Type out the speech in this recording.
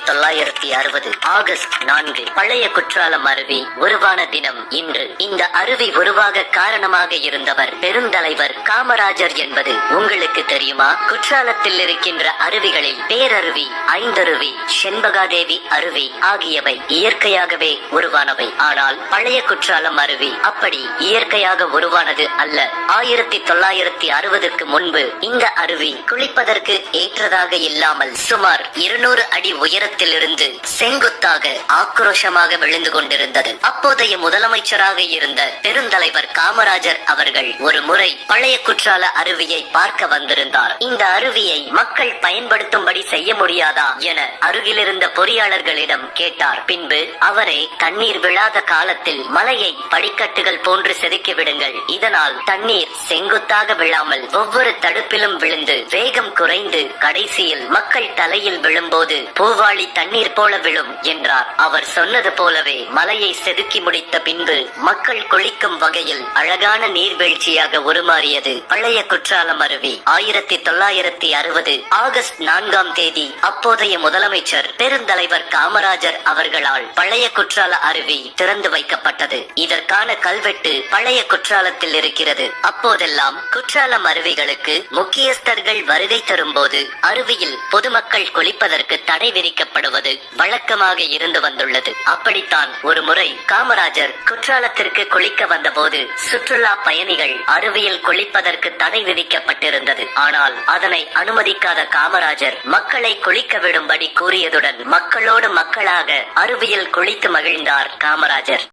1960 August 4 பழைய குற்றாலம் அருவி உருவான தினம் இன்று. இந்த அருவி உருவாக காரணமாக இருந்தவர் பெருந்தலைவர் காமராஜர் என்பது உங்களுக்கு தெரியுமா? குற்றாலத்தில் இருக்கின்ற அருவிகளில் பேரருவி, ஐந்தருவி, செண்பகாதேவி அருவி ஆகியவை இயற்கையாகவே உருவானவை. ஆனால் பழைய குற்றாலம் அருவி அப்படி இயற்கையாக உருவானது அல்ல. 1960க்கு முன்பு இந்த அருவி குளிப்பதற்கு ஏற்றதாக இல்லாமல் சுமார் 200 அடி உயரத்திலிருந்து செங்குத்தாக ஆக்ரோஷமாக விழுந்து கொண்டிருந்தது. அப்போதைய முதலமைச்சராக இருந்த பெருந்தலைவர் காமராஜர் அவர்கள் ஒரு முறை பழைய குற்றால அருவியை பார்க்க வந்திருந்தார். இந்த அருவியை மக்கள் பயன்படுத்தும்படி செய்ய முடியாதா என அருகிலிருந்த பொறியாளர்களிடம் கேட்டார். பின்பு அவரே தண்ணீர் விழாத காலத்தில் மலையை படிக்கட்டுகள் போன்று செதுக்கி விடுங்கள், இதனால் தண்ணீர் செங்குத்தாக விழாமல் ஒவ்வொரு தடுப்பிலும் விழுந்து வேகம் குறைந்து கடைசியில் மக்கள் தலையில் விழும்போது பூவாளி தண்ணீர் போல விழும் என்றார். அவர் சொன்னது போலவே மலையை செதுக்கி முடித்த பின்பு மக்கள் குளிக்கும் வகையில் அழகான நீர்வீழ்ச்சியாக உருமாறியது பழைய குற்றாலம் அருவி. 1960 ஆகஸ்ட் 4ஆம் தேதி அப்போதைய முதலமைச்சர் பெருந்தலைவர் காமராஜர் அவர்களால் பழைய குற்றால அருவி திறந்து வைக்கப்பட்டது. இதற்கான கல்வெட்டு பழைய குற்றாலத்தில் இருக்கிறது. அப்போதெல்லாம் குற்றாலம் அருவிகளுக்கு முக்கியஸ்தர்கள் வருகை தரும்போது அருவியில் பொதுமக்கள் குளிப்பதற்கு தடை விதிக்கப்படுவது வழக்கமாக இருந்து வந்துள்ளது. அப்படித்தான் ஒரு முறை காமராஜர் குற்றாலத்திற்கு குளிக்க வந்தபோது சுற்றுலா பயணிகள் அருவியில் குளிப்பதற்கு தடை விதிக்கப்பட்டிருந்தது. ஆனால் அதனை அனுமதிக்காத காமராஜர் மக்களை குளிக்க விடும்படி கூறியதுடன் மக்களோடு மக்களாக அருவியில் குளித்து மகிழ்ந்தார் காமராஜர்.